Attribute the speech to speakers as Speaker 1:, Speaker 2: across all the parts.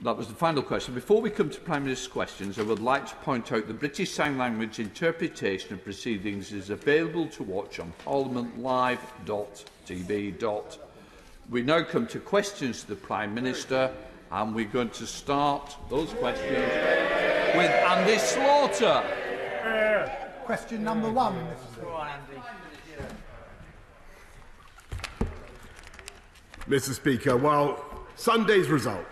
Speaker 1: That was the final question. Before we come to Prime Minister's questions, I would like to point out the British Sign Language interpretation of proceedings is available to watch on parliamentlive.tv. We now come to questions to the Prime Minister, and we're going to start those questions with Andy Slaughter.
Speaker 2: Question number 1,
Speaker 3: Mr. Speaker, while Sunday's result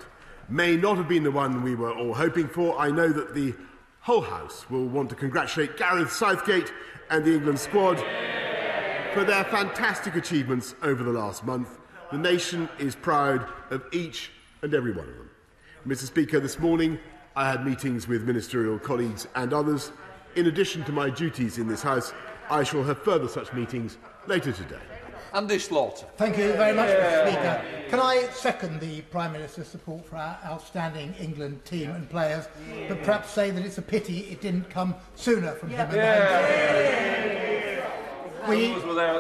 Speaker 3: may not have been the one we were all hoping for, I know that the whole House will want to congratulate Gareth Southgate and the England squad for their fantastic achievements over the last month. The nation is proud of each and every one of them. Mr. Speaker, this morning I had meetings with ministerial colleagues and others. In addition to my duties in this House, I shall have further such meetings later today.
Speaker 1: Andy Slaughter.
Speaker 2: Thank you very much, Mr. Speaker. Can I second the Prime Minister's support for our outstanding England team and players, but perhaps say that it's a pity it didn't come sooner from him and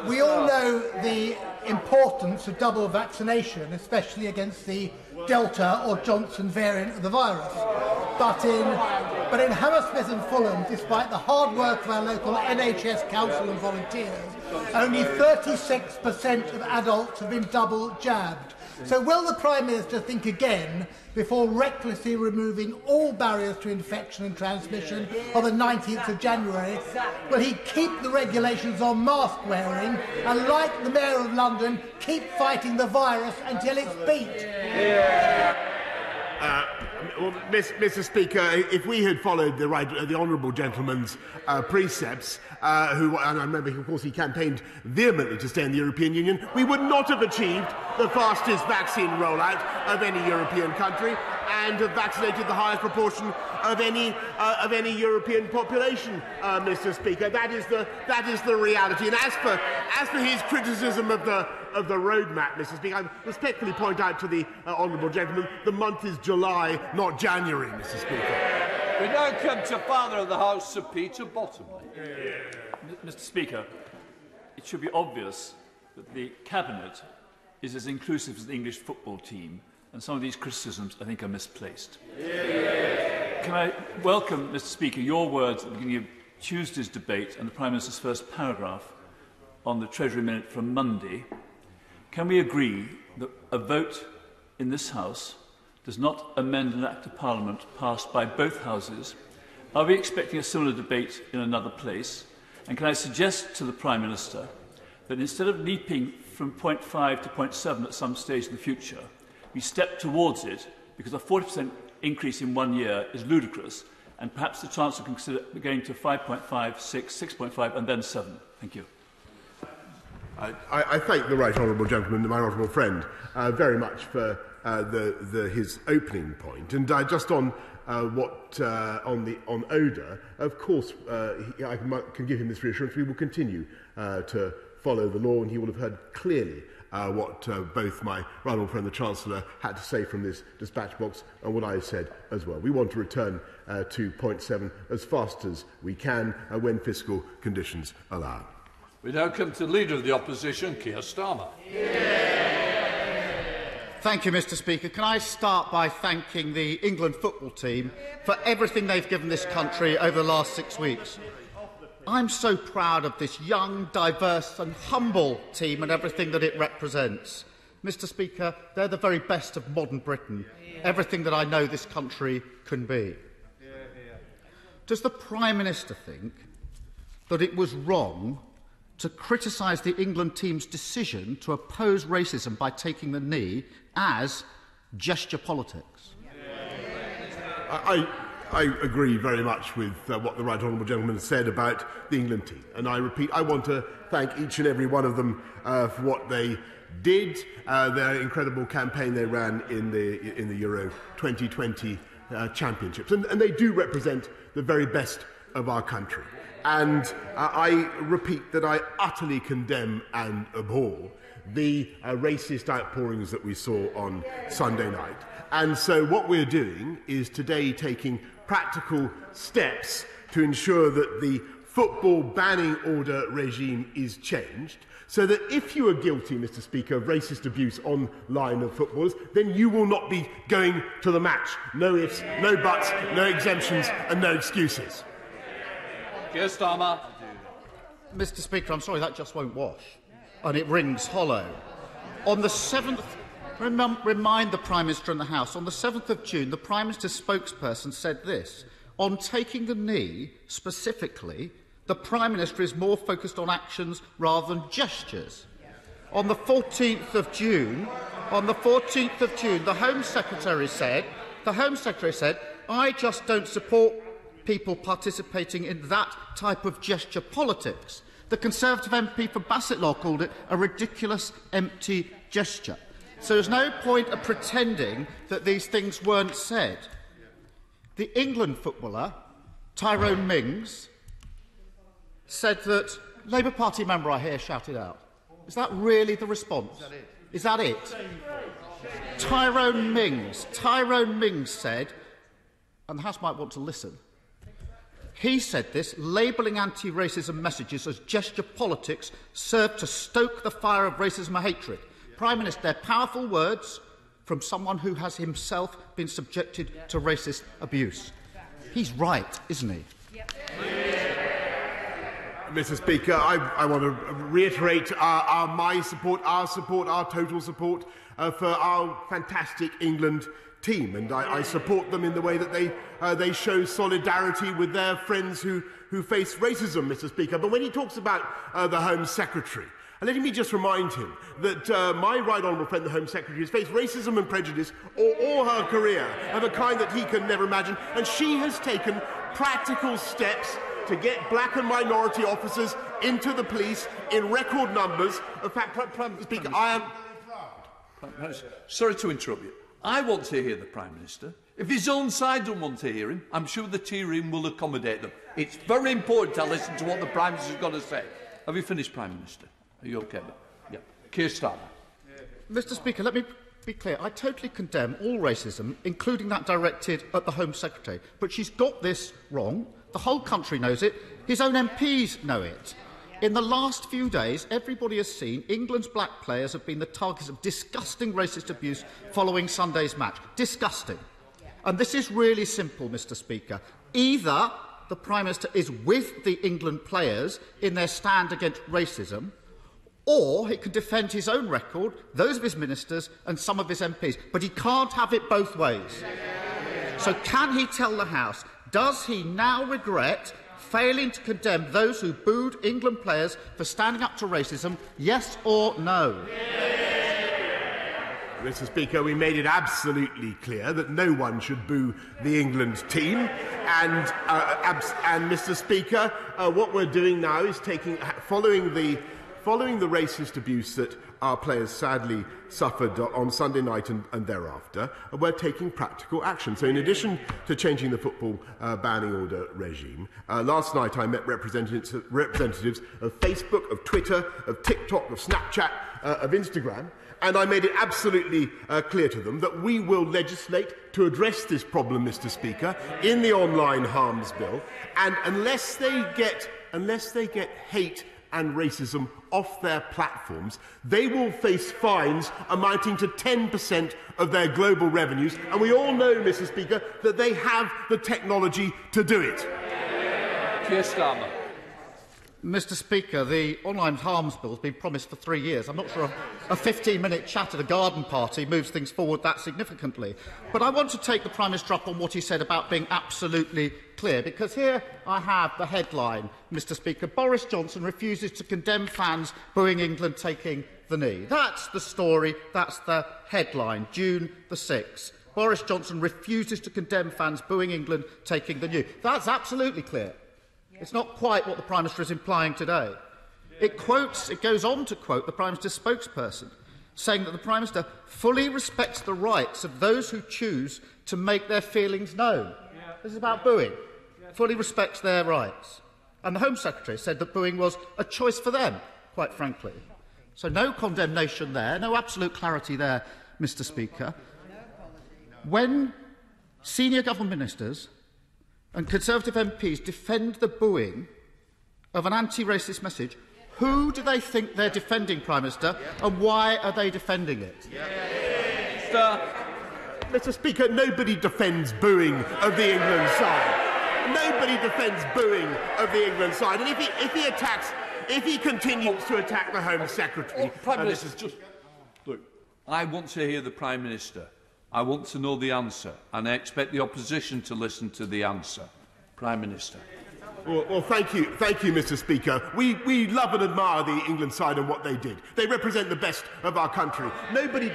Speaker 2: We all know the importance of double vaccination, especially against the Delta or Johnson variant of the virus. But in Hammersmith and Fulham, despite the hard work of our local NHS council and volunteers, only 36% of adults have been double jabbed. So will the Prime Minister think again before recklessly removing all barriers to infection and transmission on the 19th of January? Will he keep the regulations on mask wearing and, like the Mayor of London, keep fighting the virus until it's beat?
Speaker 3: Well, Mr. Speaker, if we had followed the honourable gentleman's precepts, and I remember, of course, he campaigned vehemently to stay in the European Union, we would not have achieved the fastest vaccine rollout of any European country and have vaccinated the highest proportion of any European population, Mr. Speaker. That is the reality. And as for his criticism of the roadmap, Mr. Speaker, I respectfully point out to the honourable gentleman the month is July, not January, Mr. Speaker.
Speaker 1: We now come to Father of the House, Sir Peter Bottomley.
Speaker 4: Mr. Speaker, it should be obvious that the Cabinet is as inclusive as the English football team, and some of these criticisms, I think, are misplaced. Can I welcome, Mr. Speaker, your words at the beginning of Tuesday's debate and the Prime Minister's first paragraph on the Treasury Minute from Monday? Can we agree that a vote in this House does not amend an Act of Parliament passed by both Houses? Are we expecting a similar debate in another place? And can I suggest to the Prime Minister that instead of leaping from point 5 to point 7 at some stage in the future, we step towards it, because a 40% increase in 1 year is ludicrous, and perhaps the Chancellor can consider going to 5.5, 6, 6.5 and then 7. Thank you.
Speaker 3: I thank the right honourable gentleman, my honourable friend, very much for his opening point. And just on on odour, of course, I can give him this reassurance. We will continue to follow the law, and he will have heard clearly what both my right honourable friend, the Chancellor, had to say from this dispatch box, and what I have said as well. We want to return to point 7 as fast as we can when fiscal conditions allow.
Speaker 1: We now come to the Leader of the Opposition, Keir Starmer.
Speaker 5: Thank you, Mr. Speaker. Can I start by thanking the England football team for everything they've given this country over the last 6 weeks. I'm so proud of this young, diverse and humble team and everything that it represents. Mr. Speaker, they're the very best of modern Britain, everything that I know this country can be. Does the Prime Minister think that it was wrong to criticise the England team's decision to oppose racism by taking the knee as gesture politics?
Speaker 3: I agree very much with what the right honourable gentleman said about the England team. And I repeat, I want to thank each and every one of them for what they did, their incredible campaign they ran in the Euro 2020 Championships. And they do represent the very best of our country. And I repeat that I utterly condemn and abhor the racist outpourings that we saw on Sunday night. And so what we're doing is today taking practical steps to ensure that the football banning order regime is changed so that if you are guilty, Mr. Speaker, of racist abuse online of footballers, then you will not be going to the match. No ifs, no buts, no exemptions and no excuses.
Speaker 1: Keir Starmer.
Speaker 5: Mr. Speaker, I'm sorry, that just won't wash. And it rings hollow. On the 7th, remind the Prime Minister and the House, on the 7th of June, the Prime Minister's spokesperson said this: on taking the knee, specifically, the Prime Minister is more focused on actions rather than gestures. On the 14th of June, the Home Secretary said, I just don't support people participating in that type of gesture politics. The Conservative MP for Bassetlaw called it a ridiculous, empty gesture. So there's no point of pretending that these things weren't said. The England footballer, Tyrone Mings, said that Labour Party member I hear shouted out. Is that really the response? Is that it? Tyrone Mings said, and the House might want to listen, he said this: labelling anti-racism messages as gesture politics serve to stoke the fire of racism and hatred. Prime Minister, they're powerful words from someone who has himself been subjected to racist abuse. He's right, isn't he?
Speaker 3: Mr. Speaker, I want to reiterate our total support for our fantastic England team, and I support them in the way that they show solidarity with their friends who face racism, Mr. Speaker. But when he talks about the Home Secretary, let me just remind him that my right honourable friend, the Home Secretary, has faced racism and prejudice all her career of a kind that he can never imagine, and she has taken practical steps to get black and minority officers into the police in record numbers. In fact, Prime Speaker, I am...
Speaker 1: Sorry to interrupt you. I want to hear the Prime Minister. If his own side don't want to hear him, I'm sure the tea room will accommodate them. It's very important to listen to what the Prime Minister's got to say. Have you finished, Prime Minister? Are you OK? Yeah. Keir Starmer.
Speaker 5: Mr. Speaker, let me be clear. I totally condemn all racism, including that directed at the Home Secretary. But she's got this wrong. The whole country knows it. His own MPs know it. In the last few days, everybody has seen England's black players have been the targets of disgusting racist abuse following Sunday's match. Disgusting. And this is really simple, Mr. Speaker. Either the Prime Minister is with the England players in their stand against racism, or he can defend his own record, those of his ministers and some of his MPs. But he can't have it both ways. So can he tell the House, does he now regret failing to condemn those who booed England players for standing up to racism, yes or no?
Speaker 3: Mr. Speaker, we made it absolutely clear that no one should boo the England team. And Mr. Speaker, what we're doing now is following the racist abuse that our players sadly suffered on Sunday night and thereafter, we're taking practical action. So in addition to changing the football banning order regime, last night I met representatives of Facebook, of Twitter, of TikTok, of Snapchat, of Instagram, and I made it absolutely clear to them that we will legislate to address this problem, Mr. Speaker, in the online harms bill, and unless they get hate and racism off their platforms, they will face fines amounting to 10% of their global revenues, and we all know, Mr. Speaker, that they have the technology to do it.
Speaker 1: Keir Starmer.
Speaker 5: Mr. Speaker, the online harms bill has been promised for 3 years. I'm not sure a 15-minute chat at a garden party moves things forward that significantly. But I want to take the Prime Minister up on what he said about being absolutely clear, because here I have the headline, Mr. Speaker: Boris Johnson refuses to condemn fans booing England taking the knee. That's the story, that's the headline, June the 6th. Boris Johnson refuses to condemn fans booing England taking the knee. That's absolutely clear. It's not quite what the Prime Minister is implying today. It goes on to quote the Prime Minister's spokesperson, saying that the Prime Minister fully respects the rights of those who choose to make their feelings known. This is about booing. Fully respects their rights. And the Home Secretary said that booing was a choice for them, quite frankly. So no condemnation there, no absolute clarity there, Mr. Speaker. When senior government ministers and Conservative MPs defend the booing of an anti-racist message, Who do they think they're defending, Prime Minister, and why are they defending it?
Speaker 3: Mr. Speaker, nobody defends booing of the England side. Nobody defends booing of the England side. And if he continues to attack the Home Secretary...
Speaker 1: Prime Minister, just... Look, I want to hear the Prime Minister. I want to know the answer, and I expect the opposition to listen to the answer. Prime Minister.
Speaker 3: Well, thank you, Mr. Speaker. We love and admire the England side and what they did. They represent the best of our country. Nobody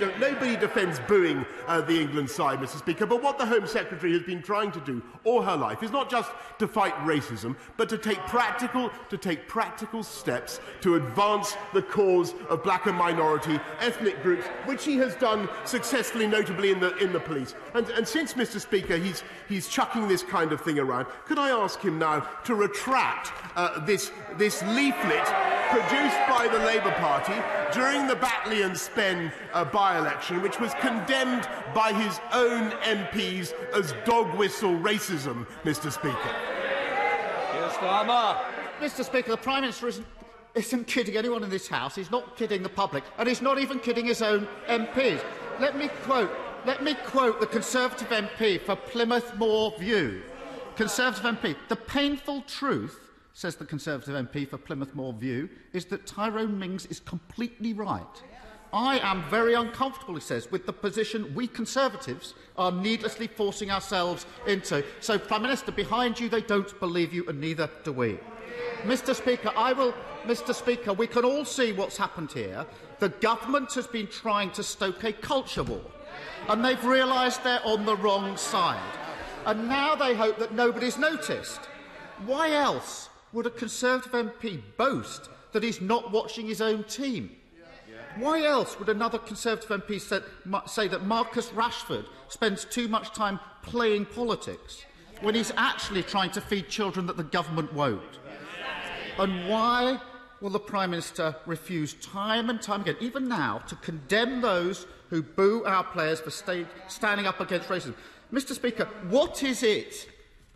Speaker 3: defends booing the England side, Mr. Speaker. But what the Home Secretary has been trying to do all her life is not just to fight racism, but to take practical steps to advance the cause of black and minority ethnic groups, which he has done successfully, notably in the police. And since, Mr. Speaker, he's chucking this kind of thing around, could I ask him now to retract this leaflet produced by the Labour Party during the Batley and Spen by-election, which was condemned by his own MPs as dog whistle racism, Mr. Speaker?
Speaker 1: Keir Starmer.
Speaker 5: Mr. Speaker, the Prime Minister isn't kidding anyone in this House. He's not kidding the public, and he's not even kidding his own MPs. Let me quote the Conservative MP for Plymouth Moor View. Conservative MP. The painful truth, says the Conservative MP for Plymouth Moor View, is that Tyrone Mings is completely right. I am very uncomfortable, he says, with the position we Conservatives are needlessly forcing ourselves into. So, Prime Minister, behind you they don't believe you, and neither do we. Mr. Speaker, we can all see what's happened here. The government has been trying to stoke a culture war, and they've realised they're on the wrong side. And now they hope that nobody's noticed. Why else would a Conservative MP boast that he's not watching his own team? Why else would another Conservative MP say that Marcus Rashford spends too much time playing politics when he's actually trying to feed children that the government won't? And why will the Prime Minister refuse time and time again, even now, to condemn those who boo our players for standing up against racism? Mr. Speaker, what is it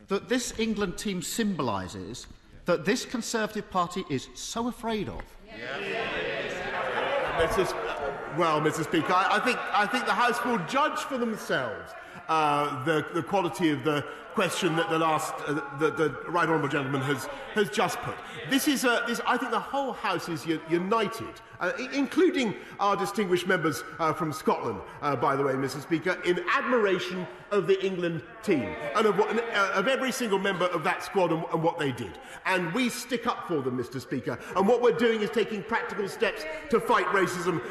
Speaker 5: that this England team symbolises that this Conservative Party is so afraid of?
Speaker 3: Mr. Speaker, I think the House will judge for themselves the quality of the question that the right honourable gentleman has just put. I think the whole House is united, including our distinguished members from Scotland, by the way, Mr. Speaker, in admiration of the England team and of every single member of that squad and what they did. And we stick up for them, Mr. Speaker. And what we're doing is taking practical steps to fight racism,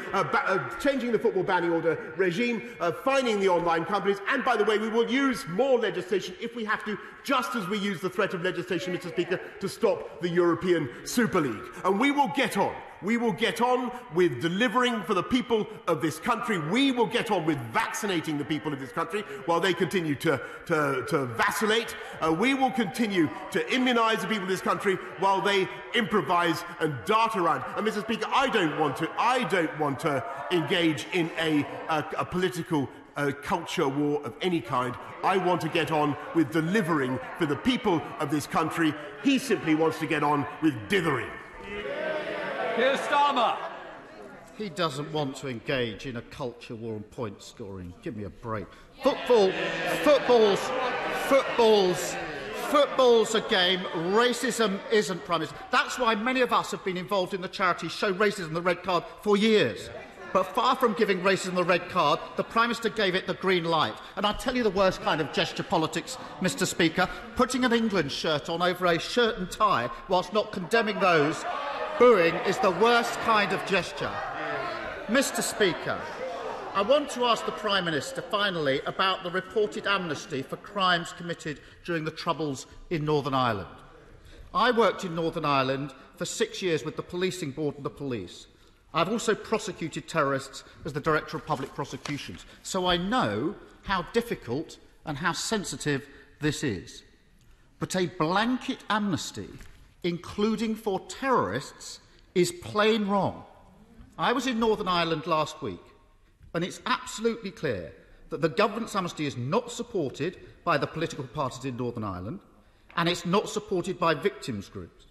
Speaker 3: changing the football banning order regime, fining the online companies, and, by the way, we will use more legislation if we have to, just as we use the threat of legislation, Mr. Speaker, to stop the European Super League. And we will get on. We will get on with delivering for the people of this country. We will get on with vaccinating the people of this country while they continue to vacillate. We will continue to immunise the people of this country while they improvise and dart around. And, Mr. Speaker, I don't want to engage in a political culture war of any kind. I want to get on with delivering for the people of this country. He simply wants to get on with dithering.
Speaker 4: Keir Starmer.
Speaker 5: He doesn't want to engage in a culture war and point scoring. Give me a break. Football's a game. Racism isn't, Prime Minister. That's why many of us have been involved in the charity Show Racism the Red Card for years. But far from giving racism the red card, the Prime Minister gave it the green light. And I'll tell you the worst kind of gesture politics, Mr. Speaker. Putting an England shirt on over a shirt and tie whilst not condemning those booing is the worst kind of gesture. Mr. Speaker, I want to ask the Prime Minister, finally, about the reported amnesty for crimes committed during the Troubles in Northern Ireland. I worked in Northern Ireland for 6 years with the Policing Board and the police. I've also prosecuted terrorists as the Director of Public Prosecutions, so I know how difficult and how sensitive this is. But a blanket amnesty, including for terrorists, is plain wrong. I was in Northern Ireland last week, and it's absolutely clear that the government's amnesty is not supported by the political parties in Northern Ireland, and it's not supported by victims' groups.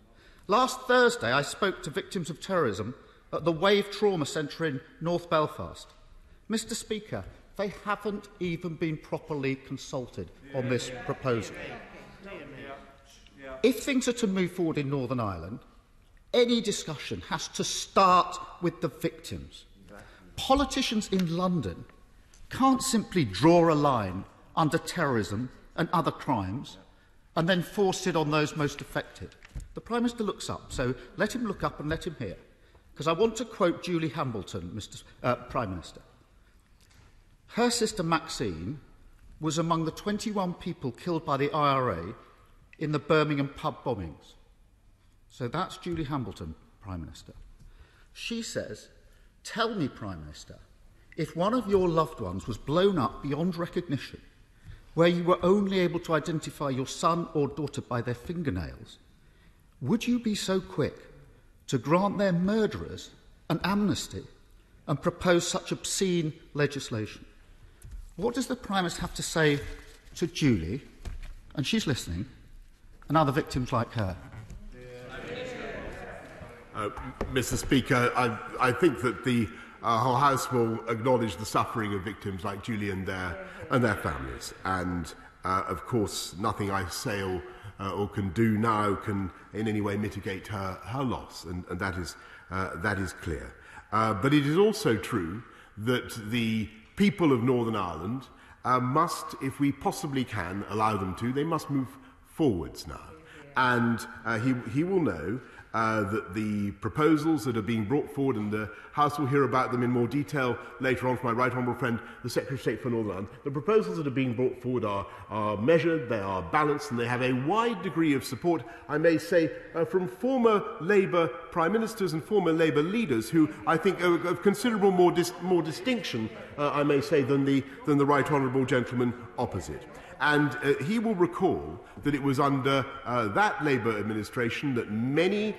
Speaker 5: Last Thursday, I spoke to victims of terrorism at the Wave Trauma Centre in North Belfast. Mr. Speaker, they haven't even been properly consulted on this proposal. If things are to move forward in Northern Ireland, any discussion has to start with the victims. Politicians in London can't simply draw a line under terrorism and other crimes and then force it on those most affected. The Prime Minister looks up, so let him look up and let him hear. Because I want to quote Julie Hambleton, Prime Minister. Her sister Maxine was among the 21 people killed by the IRA in the Birmingham pub bombings. So that's Julie Hambleton, Prime Minister. She says, tell me, Prime Minister, if one of your loved ones was blown up beyond recognition, where you were only able to identify your son or daughter by their fingernails, would you be so quick to grant their murderers an amnesty and propose such obscene legislation? What does the Prime Minister have to say to Julie, and she's listening, and other victims like her?
Speaker 3: Mr. Speaker, I think that the whole House will acknowledge the suffering of victims like Julie and their families. And, of course, nothing I say or can do now can in any way mitigate her loss, and that is clear. But it is also true that the people of Northern Ireland must, if we possibly can allow them to, they must move forwards now. And he will know that the proposals that are being brought forward, and the House will hear about them in more detail later on from my right honourable friend, the Secretary of State for Northern Ireland. The proposals that are being brought forward are measured, they are balanced, and they have a wide degree of support, I may say, from former Labour Prime Ministers and former Labour leaders who I think are of considerable more distinction, I may say, than the right honourable gentleman opposite. And he will recall that it was under that Labour administration that many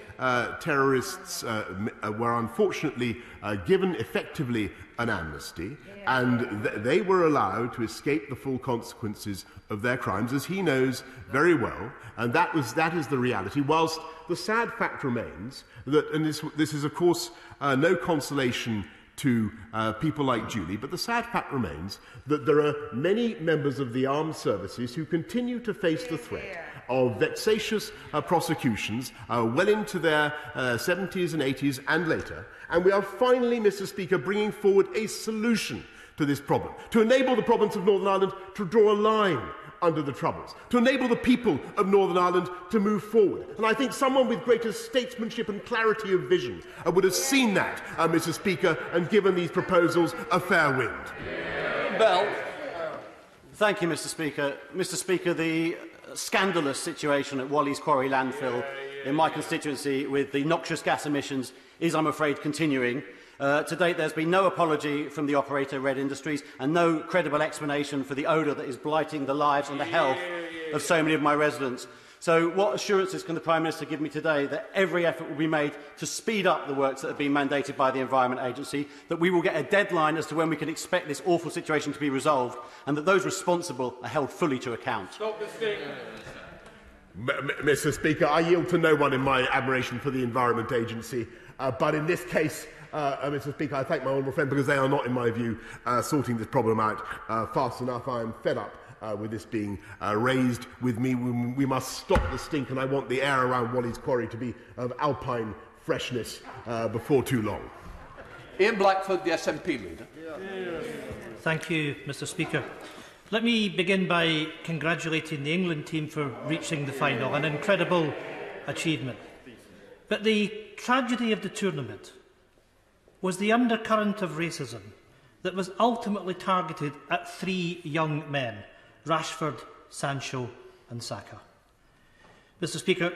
Speaker 3: terrorists were unfortunately given effectively an amnesty, and they were allowed to escape the full consequences of their crimes, as he knows very well, and that is the reality, whilst the sad fact remains that, and this is of course no consolation to people like Julie, but the sad fact remains that there are many members of the armed services who continue to face the threat of vexatious prosecutions well into their 70s and 80s and later. And we are finally, Mr. Speaker, bringing forward a solution to this problem, to enable the province of Northern Ireland to draw a line under the Troubles, to enable the people of Northern Ireland to move forward. And I think someone with greater statesmanship and clarity of vision would have seen that, Mr. Speaker, and given these proposals a fair wind.
Speaker 1: Bell.
Speaker 6: Thank you, Mr. Speaker. Mr. Speaker, the scandalous situation at Wally's Quarry landfill in my constituency with the noxious gas emissions is, I'm afraid, continuing. To date, there's been no apology from the operator, Red Industries, and no credible explanation for the odour that is blighting the lives and the health of so many of my residents. So what assurances can the Prime Minister give me today that every effort will be made to speed up the works that have been mandated by the Environment Agency, that we will get a deadline as to when we can expect this awful situation to be resolved, and that those responsible are held fully to account?
Speaker 3: Stop the stick. Mr. Speaker, I yield to no one in my admiration for the Environment Agency, but in this case, Mr. Speaker, I thank my honourable friend because they are not, in my view, sorting this problem out fast enough. I am fed up with this being raised with me. We must stop the stink, and I want the air around Wally's Quarry to be of alpine freshness before too long.
Speaker 1: Ian Blackford, the SNP leader.
Speaker 7: Thank you, Mr. Speaker. Let me begin by congratulating the England team for reaching the final, an incredible achievement. But the tragedy of the tournament was the undercurrent of racism that was ultimately targeted at three young men, Rashford, Sancho and Saka. Mr. Speaker,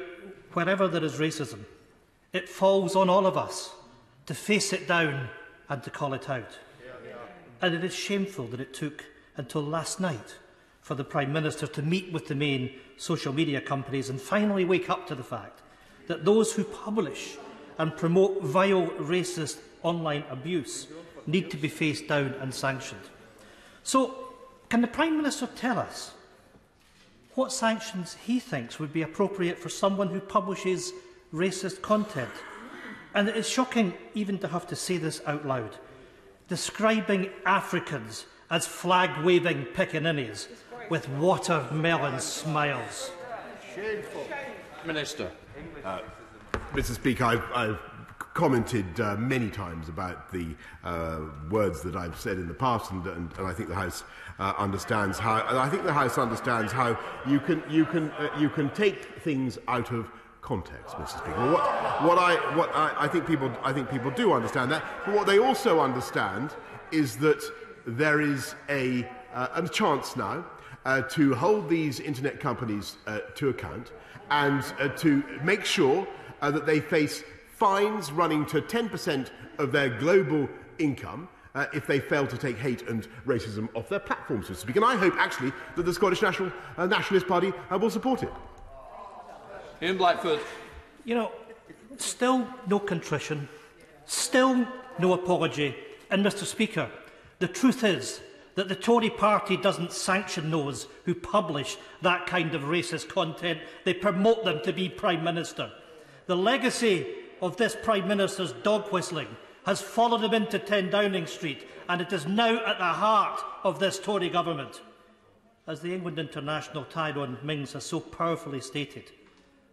Speaker 7: wherever there is racism, it falls on all of us to face it down and to call it out. And it is shameful that it took until last night for the Prime Minister to meet with the main social media companies and finally wake up to the fact that those who publish and promote vile, racist online abuse need to be faced down and sanctioned. So, can the Prime Minister tell us what sanctions he thinks would be appropriate for someone who publishes racist content. And it is shocking even to have to say this out loud. Describing Africans as flag-waving piccaninnies with watermelon smiles.
Speaker 1: Shameful. Minister.
Speaker 3: Mr. Speaker, I've commented many times about the words that I've said in the past, and I think the House understands how. And I think the House understands how you can take things out of context, Mr. Speaker. I think people do understand that, but what they also understand is that there is a chance now to hold these internet companies to account and to make sure that they face fines running to 10% of their global income if they fail to take hate and racism off their platforms, Mr. Speaker. And I hope, actually, that the Scottish Nationalist Party will support it.
Speaker 1: Ian Blackford.
Speaker 7: You know, still no contrition, still no apology. And, Mr. Speaker, the truth is that the Tory party doesn't sanction those who publish that kind of racist content. They promote them to be Prime Minister. The legacy of this Prime Minister's dog whistling has followed him into 10 Downing Street, and it is now at the heart of this Tory government. As the England International Tyrone Mings has so powerfully stated,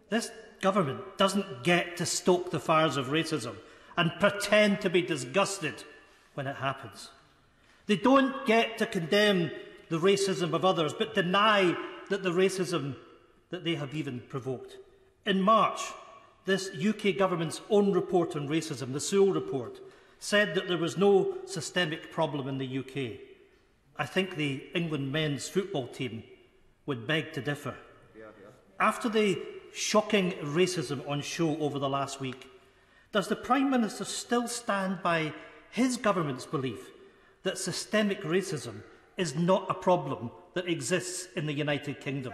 Speaker 7: this government doesn't get to stoke the fires of racism and pretend to be disgusted when it happens. They don't get to condemn the racism of others, but deny that the racism that they have even provoked. In March, this UK government's own report on racism, the Sewell report, said that there was no systemic problem in the UK. I think the England men's football team would beg to differ. After the shocking racism on show over the last week, does the Prime Minister still stand by his government's belief that systemic racism is not a problem that exists in the United Kingdom?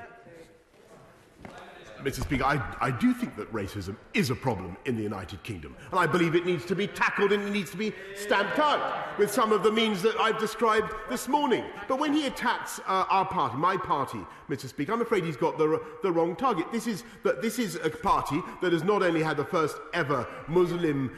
Speaker 3: Mr. Speaker, I do think that racism is a problem in the United Kingdom, and I believe it needs to be tackled and it needs to be stamped out with some of the means that I've described this morning. But when he attacks our party, my party, Mr. Speaker, I'm afraid he's got the wrong target. This is a party that has not only had the first ever Muslim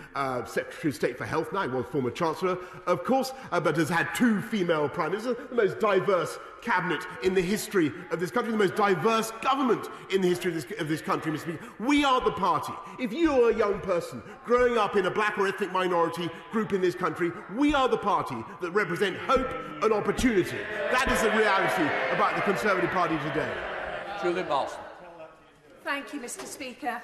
Speaker 3: Secretary of State for Health, now he was former Chancellor, of course, but has had 2 female Prime Ministers, the most diverse cabinet in the history of this country, the most diverse government in the history of this country, Mr. Speaker. We are the party. If you're a young person growing up in a black or ethnic minority group in this country, we are the party that represent hope and opportunity. That is the reality about the Conservative Party today.
Speaker 1: Julie Marston.
Speaker 8: Thank you, Mr. Speaker.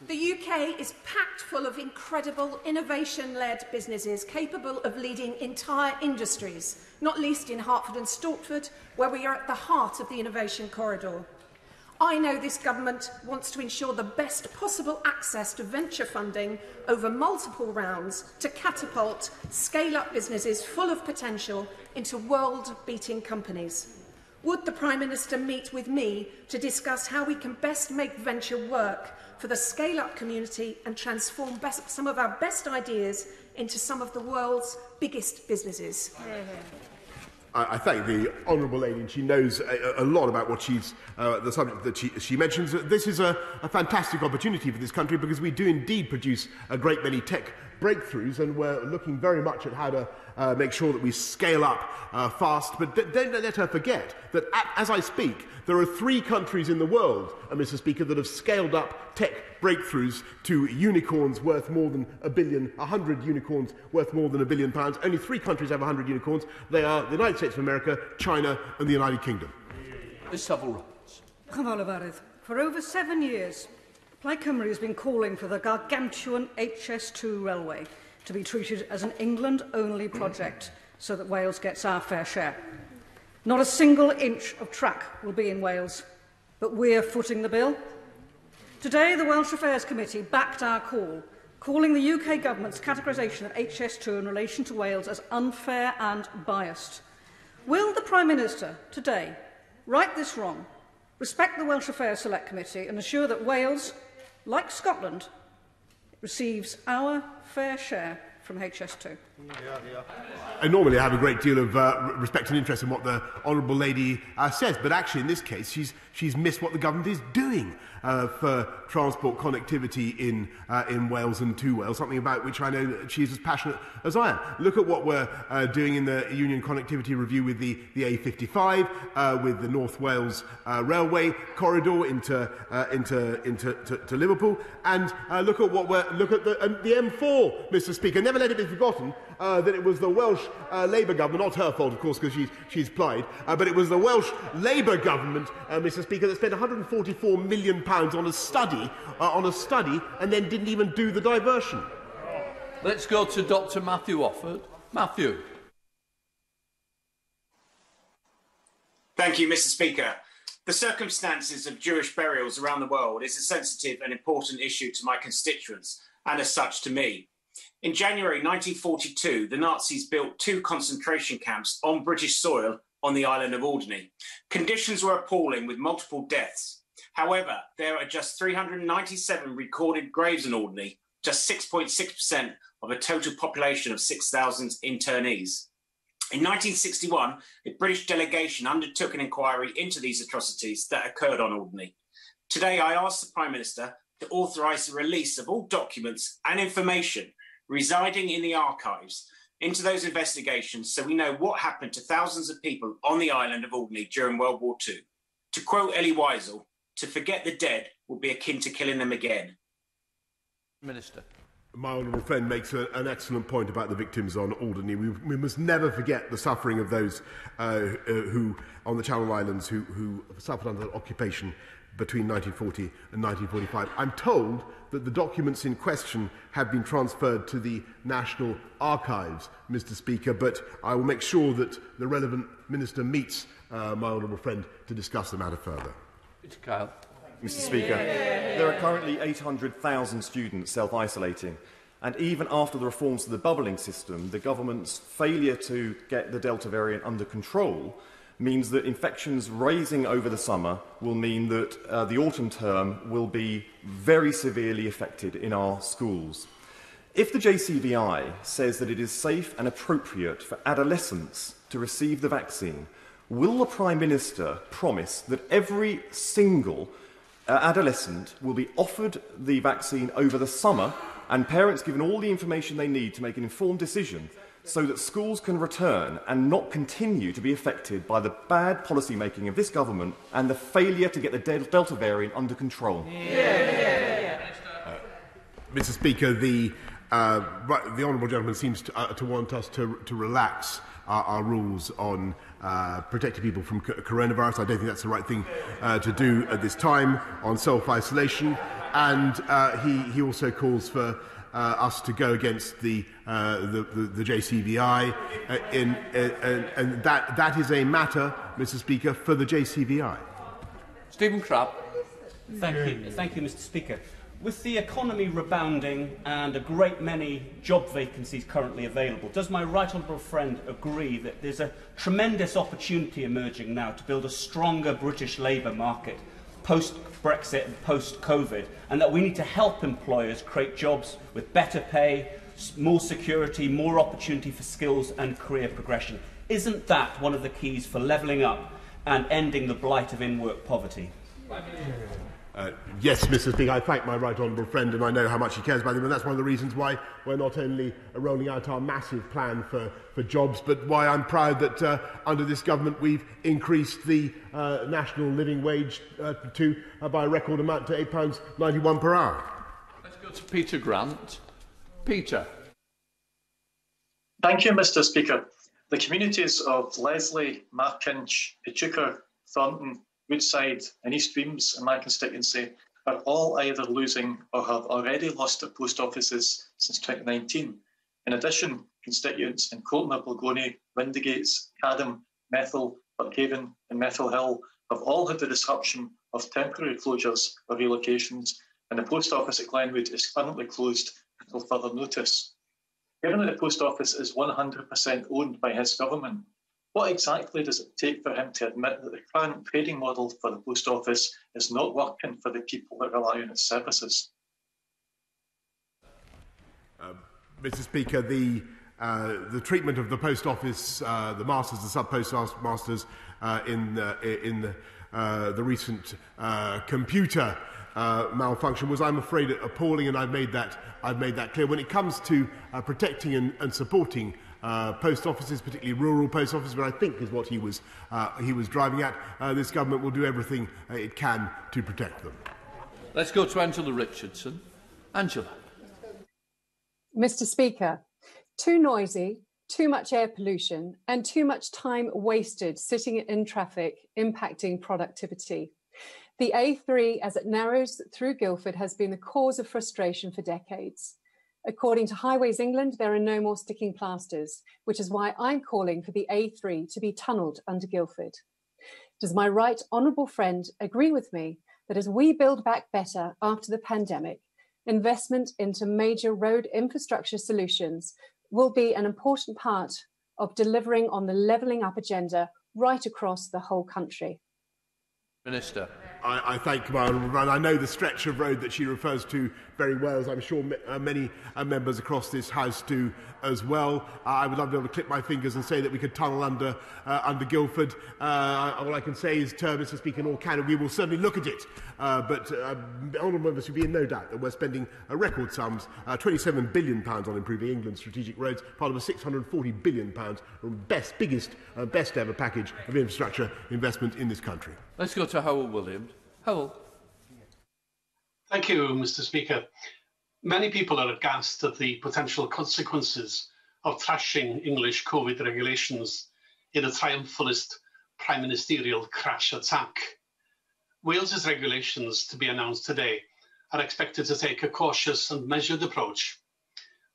Speaker 8: The UK is packed full of incredible innovation-led businesses capable of leading entire industries, not least in Hertford and Stortford, where we are at the heart of the innovation corridor. I know this government wants to ensure the best possible access to venture funding over multiple rounds to catapult scale-up businesses full of potential into world-beating companies. Would the Prime Minister meet with me to discuss how we can best make venture work for the scale-up community and transform some of our best ideas into some of the world's biggest businesses?
Speaker 3: I thank the honourable lady, and she knows a lot about what the subject that she mentions. This is a fantastic opportunity for this country because we do indeed produce a great many tech breakthroughs, and we're looking very much at how to make sure that we scale up fast. But don't let her forget that as I speak, there are 3 countries in the world, Mr. Speaker, that have scaled up tech breakthroughs to unicorns worth more than £1 billion, 100 unicorns worth more than £1 billion. Only 3 countries have 100 unicorns. They are the United States of America, China and the United Kingdom.
Speaker 1: Ms Savile Roberts.
Speaker 9: For over 7 years, Plaid Cymru has been calling for the gargantuan HS2 railway to be treated as an England-only project so that Wales gets our fair share. Not a single inch of track will be in Wales, but we're footing the bill. Today, the Welsh Affairs Committee backed our call, calling the UK Government's categorisation of HS2 in relation to Wales as unfair and biased. Will the Prime Minister today right this wrong, respect the Welsh Affairs Select Committee and ensure that Wales, like Scotland, receives our fair share from HS2?
Speaker 3: I normally have a great deal of respect and interest in what the honourable lady says, but actually in this case she's missed what the government is doing for transport connectivity in Wales and to Wales, something about which I know that she's as passionate as I am. Look at what we're doing in the Union Connectivity Review with the A55, with the North Wales Railway corridor into Liverpool, and look at the M4, Mr. Speaker. Never let it be forgotten that it was the Welsh Labour government, not her fault, of course, because she's plied, but it was the Welsh Labour government, Mr. Speaker, that spent £144 million on a study, and then didn't even do the diversion.
Speaker 1: Let's go to Dr. Matthew Offord. Matthew.
Speaker 10: Thank you, Mr. Speaker. The circumstances of Jewish burials around the world is a sensitive and important issue to my constituents, and as such to me. In January 1942, the Nazis built 2 concentration camps on British soil on the island of Alderney. Conditions were appalling, with multiple deaths. However, there are just 397 recorded graves in Alderney, just 6.6% of a total population of 6,000 internees. In 1961, a British delegation undertook an inquiry into these atrocities that occurred on Alderney. Today, I ask the Prime Minister to authorise the release of all documents and information residing in the archives into those investigations, so we know what happened to thousands of people on the island of Alderney during World War II. To quote Elie Wiesel, to forget the dead will be akin to killing them again.
Speaker 1: Minister.
Speaker 3: My honourable friend makes an excellent point about the victims on Alderney. We must never forget the suffering of those who, on the Channel Islands, who suffered under occupation between 1940 and 1945. I'm told that the documents in question have been transferred to the National Archives, Mr. Speaker, but I will make sure that the relevant minister meets my honourable friend to discuss the matter further.
Speaker 1: Kyle.
Speaker 11: Mr. Speaker, there are currently 800,000 students self-isolating, and even after the reforms to the bubbling system, the government's failure to get the Delta variant under control means that infections rising over the summer will mean that the autumn term will be very severely affected in our schools. If the JCVI says that it is safe and appropriate for adolescents to receive the vaccine, will the Prime Minister promise that every single adolescent will be offered the vaccine over the summer and parents given all the information they need to make an informed decision so that schools can return and not continue to be affected by the bad policy making of this government and the failure to get the Delta variant under control?
Speaker 3: Mr. Speaker, the honourable gentleman seems to want us to relax our rules on protecting people from coronavirus. I don't think that's the right thing to do at this time on self-isolation. And he also calls for us to go against the JCVI, and that is a matter, Mr. Speaker, for the JCVI.
Speaker 1: Stephen Crabb.
Speaker 12: Thank you, Mr. Speaker. With the economy rebounding and a great many job vacancies currently available, does my right honourable friend agree that there's a tremendous opportunity emerging now to build a stronger British labour market post-Brexit and post-COVID, and that we need to help employers create jobs with better pay, more security, more opportunity for skills and career progression? Isn't that one of the keys for levelling up and ending the blight of in-work poverty?
Speaker 3: Yes, Mr. Speaker, I thank my right honourable friend, and I know how much he cares about him, and that's one of the reasons why we're not only rolling out our massive plan for jobs, but why I'm proud that under this government we've increased the national living wage by a record amount to £8.91 per hour.
Speaker 1: Let's go to Peter Grant. Peter.
Speaker 13: Thank you, Mr. Speaker. The communities of Leslie, Markinch, Echuca, Thornton, Woodside and East Weems in my constituency are all either losing or have already lost their post offices since 2019. In addition, constituents in Colton, Balgony, Windigates, Cadham, Methil, Buckhaven and Methil Hill have all had the disruption of temporary closures or relocations, and the post office at Glenwood is currently closed until further notice. Given that the post office is 100% owned by his government, what exactly does it take for him to admit that the current trading model for the post office is not working for the people that rely on its services?
Speaker 3: Mr. Speaker, the the treatment of the post office, the masters, the sub-post masters in the recent computer malfunction was, I'm afraid, appalling, and I've made that clear. When it comes to protecting and supporting post offices, particularly rural post offices, but I think is what he was driving at, this government will do everything it can to protect them.
Speaker 1: Let's go to Angela Richardson. Angela.
Speaker 14: Mr. Speaker, too noisy, too much air pollution and too much time wasted sitting in traffic impacting productivity. The A3, as it narrows through Guildford, has been the cause of frustration for decades. According to Highways England, there are no more sticking plasters, which is why I'm calling for the A3 to be tunnelled under Guildford. Does my right honourable friend agree with me that as we build back better after the pandemic, investment into major road infrastructure solutions will be an important part of delivering on the levelling up agenda right across the whole country?
Speaker 3: Minister. I thank my honourable friend. I know the stretch of road that she refers to very well, as I'm sure many members across this House do as well. I would love to be able to clip my fingers and say that we could tunnel under Guildford. All I can say is, Mr. Speaker, in all candor, we will certainly look at it. But honourable members should be in no doubt that we're spending record sums, £27 billion on improving England's strategic roads, part of a £640 billion biggest ever package of infrastructure investment in this country.
Speaker 1: Let's go to Howell Williams. Howell.
Speaker 15: Thank you, Mr. Speaker. Many people are aghast at the potential consequences of trashing English COVID regulations in a triumphalist prime ministerial crash attack. Wales's regulations, to be announced today, are expected to take a cautious and measured approach.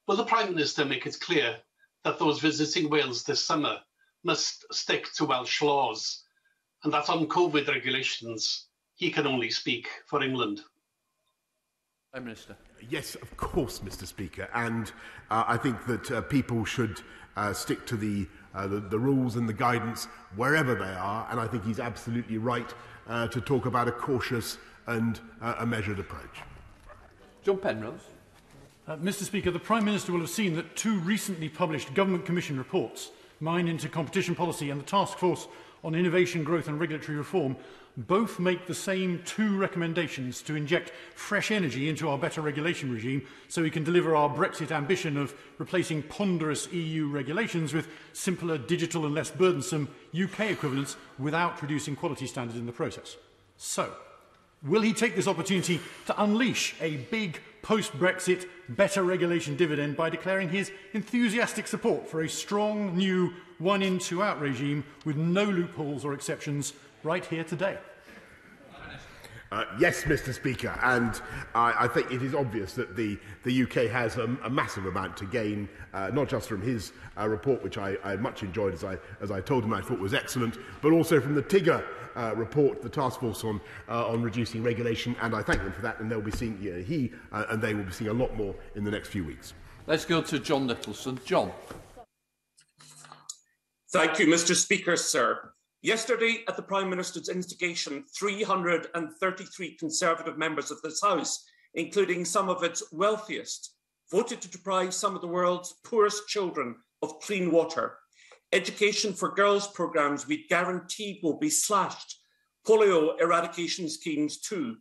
Speaker 15: Will the Prime Minister make it clear that those visiting Wales this summer must stick to Welsh laws, and that on COVID regulations, he can only speak for England?
Speaker 1: Prime Minister.
Speaker 3: Yes, of course, Mr. Speaker, and I think that people should stick to the rules and the guidance wherever they are, and I think he's absolutely right to talk about a cautious and a measured approach.
Speaker 1: John Penrose.
Speaker 16: Mr. Speaker, the Prime Minister will have seen that two recently published Government Commission reports, mine into competition policy and the Task Force on Innovation, Growth and Regulatory Reform, both make the same two recommendations to inject fresh energy into our better regulation regime so we can deliver our Brexit ambition of replacing ponderous EU regulations with simpler, digital and less burdensome UK equivalents without reducing quality standards in the process. So, will he take this opportunity to unleash a big post-Brexit better regulation dividend by declaring his enthusiastic support for a strong new one-in, two-out regime with no loopholes or exceptions right here today?
Speaker 3: Yes, Mr. Speaker, and I think it is obvious that the UK has a massive amount to gain, not just from his report, which I much enjoyed, as I told him I thought was excellent, but also from the Tigger report, the Task Force on reducing regulation, and I thank them for that, and they'll be seeing, he and they will be seeing a lot more in the next few weeks.
Speaker 1: Let's go to John Nicholson. John.
Speaker 17: Thank you, Mr. Speaker, sir. Yesterday, at the Prime Minister's instigation, 333 Conservative members of this House, including some of its wealthiest, voted to deprive some of the world's poorest children of clean water. Education for girls programmes we guaranteed will be slashed. Polio eradication schemes too.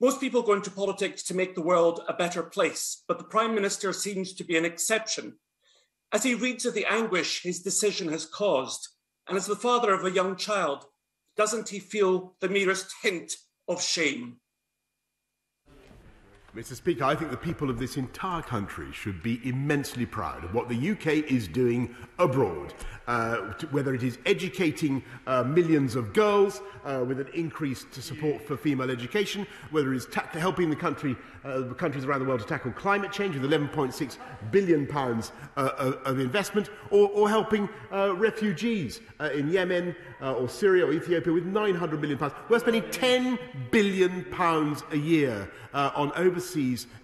Speaker 17: Most people go into politics to make the world a better place, but the Prime Minister seems to be an exception. As he reads of the anguish his decision has caused, and as the father of a young child, doesn't he feel the merest hint of shame?
Speaker 3: Mr. Speaker, I think the people of this entire country should be immensely proud of what the UK is doing abroad, whether it is educating millions of girls with an increased support for female education, whether it is helping the countries around the world to tackle climate change with £11.6 billion of investment, or helping refugees in Yemen or Syria or Ethiopia with £900 million. We're spending £10 billion a year on overseas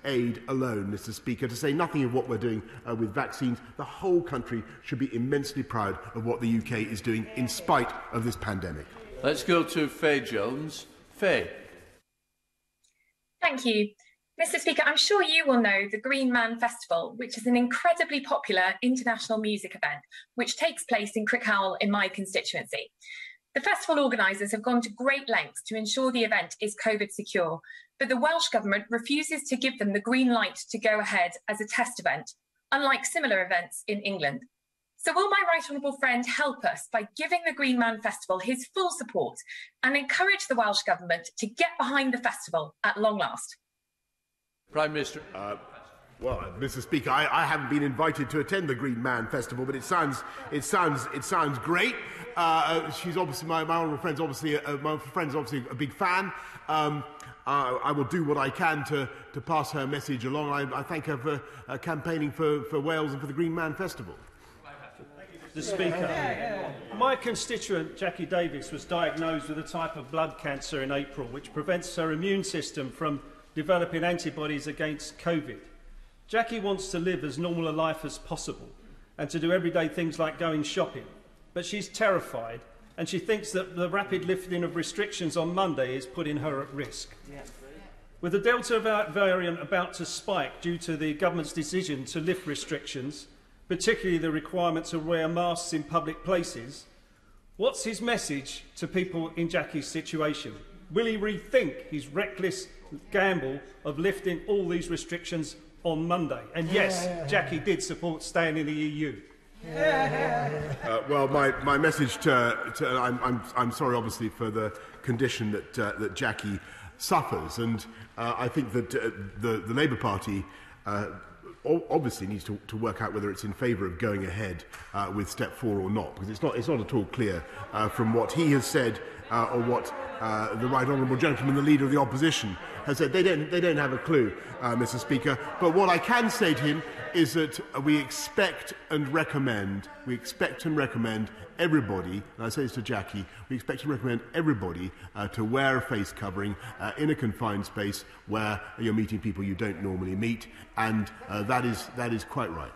Speaker 3: aid alone, Mr. Speaker, to say nothing of what we're doing with vaccines. The whole country should be immensely proud of what the UK is doing in spite of this pandemic.
Speaker 1: Let's go to Faye Jones. Faye.
Speaker 18: Thank you. Mr. Speaker, I'm sure you will know the Green Man Festival, which is an incredibly popular international music event, which takes place in Crickhowell in my constituency. The festival organisers have gone to great lengths to ensure the event is COVID secure, but the Welsh Government refuses to give them the green light to go ahead as a test event, unlike similar events in England. So will my right honourable friend help us by giving the Green Man Festival his full support and encourage the Welsh Government to get behind the festival at long last?
Speaker 1: Prime Minister.
Speaker 3: Well, Mr. Speaker, I haven't been invited to attend the Green Man Festival, but it sounds great. She's obviously my honourable friend's obviously a big fan. I will do what I can to pass her message along. I thank her for campaigning for Wales and for the Green Man Festival.
Speaker 19: Mr. Speaker, my constituent Jackie Davis was diagnosed with a type of blood cancer in April, which prevents her immune system from developing antibodies against COVID. Jackie wants to live as normal a life as possible and to do everyday things like going shopping, but she's terrified and she thinks that the rapid lifting of restrictions on Monday is putting her at risk. With the Delta variant about to spike due to the government's decision to lift restrictions, particularly the requirement to wear masks in public places, what's his message to people in Jackie's situation? Will he rethink his reckless gamble of lifting all these restrictions on Monday? And yes, Jackie did support staying in the EU.
Speaker 3: Well, my message I'm sorry, obviously, for the condition that Jackie suffers, and I think that the Labour Party obviously needs to work out whether it's in favour of going ahead with step 4 or not, because it's not at all clear from what he has said or what the right honourable gentleman, the leader of the opposition, has said. They don't have a clue, Mr. Speaker. But what I can say to him is that we expect and recommend everybody, and I say this to Jackie, we expect and recommend everybody to wear a face covering in a confined space where you're meeting people you don't normally meet, and that is quite right.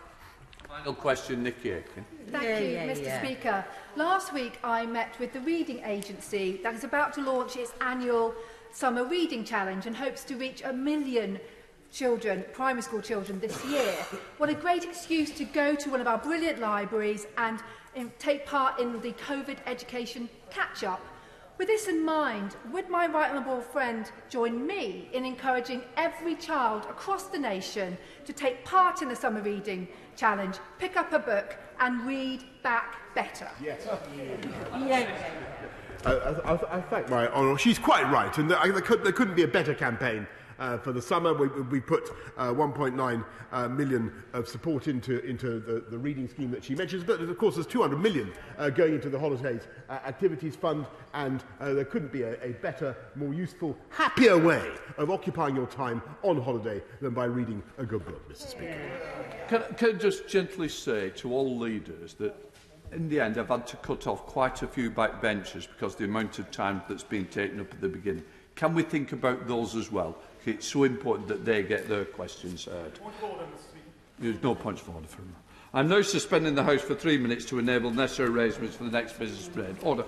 Speaker 1: Final question, Nikki Aiken.
Speaker 20: Thank you, Mr. Speaker. Last week I met with the reading agency that is about to launch its annual summer reading challenge and hopes to reach 1 million children, primary school children, this year. What a great excuse to go to one of our brilliant libraries and take part in the COVID education catch-up. With this in mind, would my right honourable friend join me in encouraging every child across the nation to take part in the summer reading challenge, pick up a book and read back better?
Speaker 3: Yes. I thank my honour. She's quite right, and there couldn't be a better campaign for the summer. We put 1.9 million of support into the reading scheme that she mentions, but of course there's 200 million going into the Holidays Activities Fund, and there couldn't be a better, more useful, happier way of occupying your time on holiday than by reading a good book, Mr. Speaker.
Speaker 1: Can I just gently say to all leaders that in the end I've had to cut off quite a few backbenchers because of the amount of time that's been taken up at the beginning. Can we think about those as well? It's so important that they get their questions heard. There's no point of order for them. I'm now suspending the House for 3 minutes to enable necessary arrangements for the next business period. Order.